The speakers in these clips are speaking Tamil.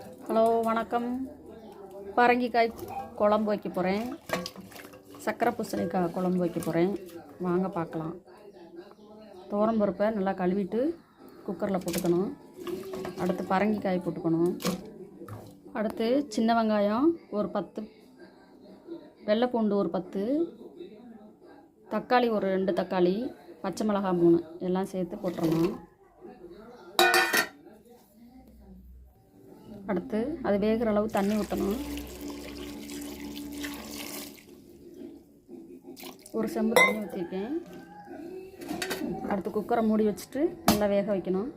ஹலோ வணக்கம். பரங்கிக்காய் குழம்பு வைக்க போகிறேன். சக்கரை பூசணிக்காய் குழம்பு வைக்க போகிறேன். வாங்க பார்க்கலாம். துவரம்பருப்பை நல்லா கழுவிட்டு குக்கரில் போட்டுக்கணும். அடுத்து பரங்கிக்காய் போட்டுக்கணும். அடுத்து சின்ன வெங்காயம் ஒரு 10, வெள்ளைப்பூண்டு ஒரு 10, தக்காளி ஒரு 2 தக்காளி, பச்சை மிளகாய் 3 எல்லாம் சேர்த்து போட்டுறணும். அடுத்து அது வேகிற அளவு தண்ணி ஊற்றணும். ஒரு செம்பு தண்ணி ஊற்றிருக்கேன். அடுத்து குக்கரை மூடி வச்சுட்டு நல்லா வேக வைக்கணும்.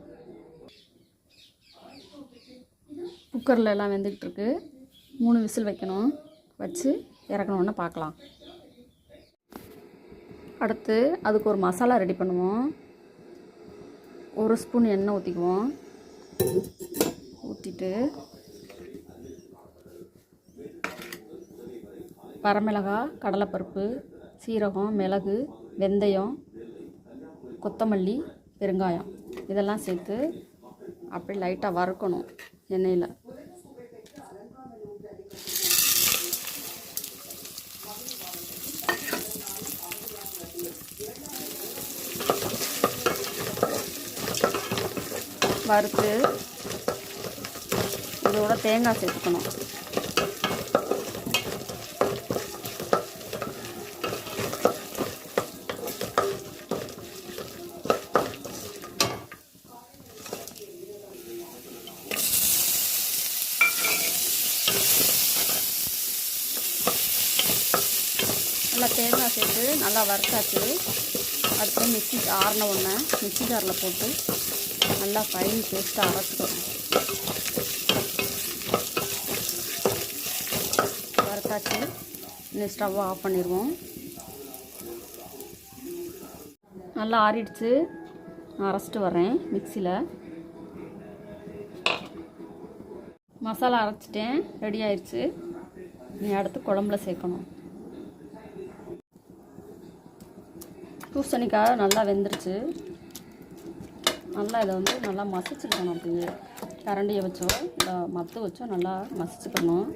குக்கரில் எல்லாம் வெந்துக்கிட்டு இருக்கு. 3 விசில் வைக்கணும். வச்சு இறக்கணுன்னு பார்க்கலாம். அடுத்து அதுக்கு ஒரு மசாலா ரெடி பண்ணுவோம். 1 ஸ்பூன் எண்ணெய் ஊற்றிக்குவோம். ஊற்றிட்டு வரமிளகாய், கடலைப்பருப்பு, சீரகம், மிளகு, வெந்தயம், கொத்தமல்லி, பெருங்காயம் இதெல்லாம் சேர்த்து அப்படி லைட்டாக வறுக்கணும் எண்ணெயில். வறுத்து இதோட தேங்காய் சேர்த்துக்கணும். நல்லா தேங்காய் சேர்த்து நல்லா வறுத்தாச்சு. அடுத்து மிக்ஸி ஆறின உடனே மிக்ஸி ஜாரில் போட்டு நல்லா ஃபைன் பேஸ்ட்டாக அரைச்சிக்கணும். வறுத்தாச்சு. இன்னும் ஸ்டவ்வை ஆஃப் பண்ணிடுவோம். நல்லா ஆறிடுச்சு. அரைச்சிட்டு வரேன் மிக்ஸியில். மசாலா அரைச்சிட்டேன். ரெடி ஆயிடுச்சு. நீ அடுத்து குழம்புல சேர்க்கணும். பூசணிக்காய் நல்லா வெந்துருச்சு. நல்லா இதை நல்லா மசிச்சுக்கணும். அப்படியே கரண்டியை வச்சோ இல்லை மத்து வச்சோ நல்லா மசிச்சுக்கணும்.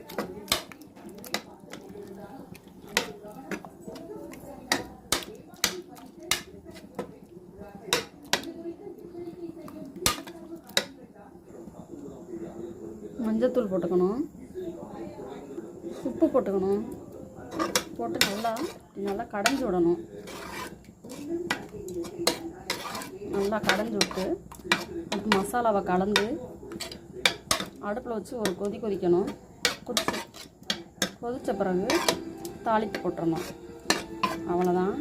மஞ்சத்தூள் போட்டுக்கணும். உப்பு போட்டுக்கணும். போட்டு நல்லா கடைஞ்சி விடணும். நல்லா கடைஞ்சி விட்டு அதுக்கு மசாலாவை கலந்து அடுப்பில் வச்சு ஒரு கொதிக்கணும். கொதித்த பிறகு தாளிப்பு போட்டுறணும். அவ்வளோதான்.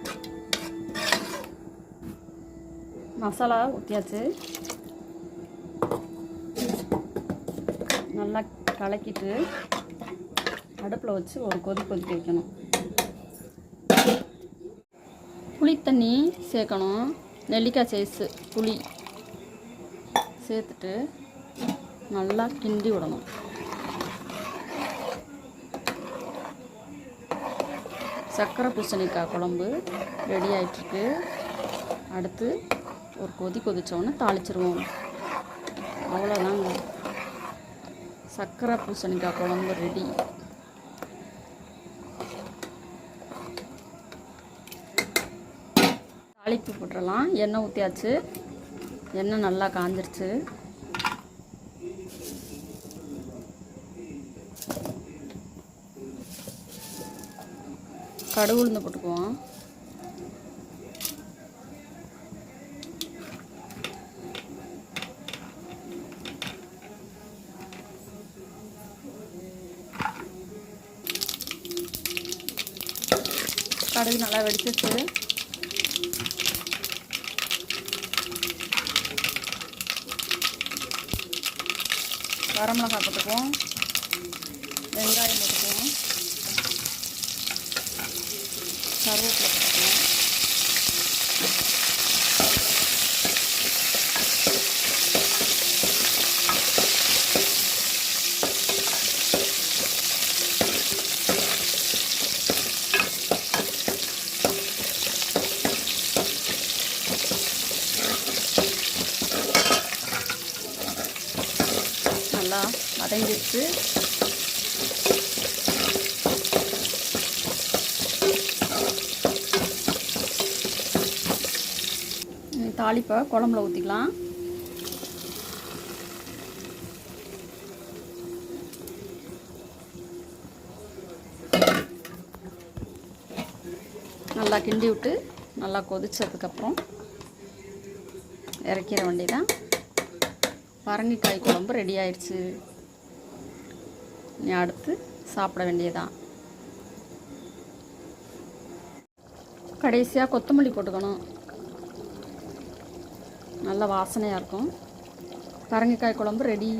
மசாலா ஊற்றியாச்சு. நல்லா கலக்கிட்டு அடுப்பில் வச்சு ஒரு கொதிக்க வைக்கணும். புளி தண்ணி சேர்க்கணும். நெல்லிக்காய் சைஸு புளி சேர்த்துட்டு நல்லா கிண்டி விடணும். சக்கரை பூசணிக்காய் குழம்பு ரெடி ஆகிட்டுருக்கு. அடுத்து ஒரு கொதித்தோடனே தாளிச்சிருவோம். அவ்வளோதாங்க. சக்கரை பூசணிக்காய் குழம்பு ரெடி. தாளிப்பு போட்டுடலாம். எண்ணெய் ஊற்றியாச்சு. எண்ணெய் நல்லா காஞ்சிருச்சு. கடுகு உளுந்து போட்டுக்குவோம். கடுகு நல்லா வெடிச்சிச்சு. வரமிளகாய் போட்டுக்குவோம். வெங்காயம் போட்டுக்குவோம். கருவேப்பிலை போட்டுக்குவோம். நல்லா வதங்கிடுச்சு. தாளிப்பை குழம்புல ஊற்றிக்கலாம். நல்லா கிண்டி விட்டு நல்லா கொதிச்சதுக்கப்புறம் இறக்கிற வேண்டியதான். பரங்கிக்காய் குழம்பு ரெடி ஆயிடுச்சு. நீ அடுத்து சாப்பிட வேண்டியதான். கடைசியாக கொத்தமல்லி போட்டுக்கணும். நல்ல வாசனையாக இருக்கும். பரங்கிக்காய் குழம்பு ரெடி.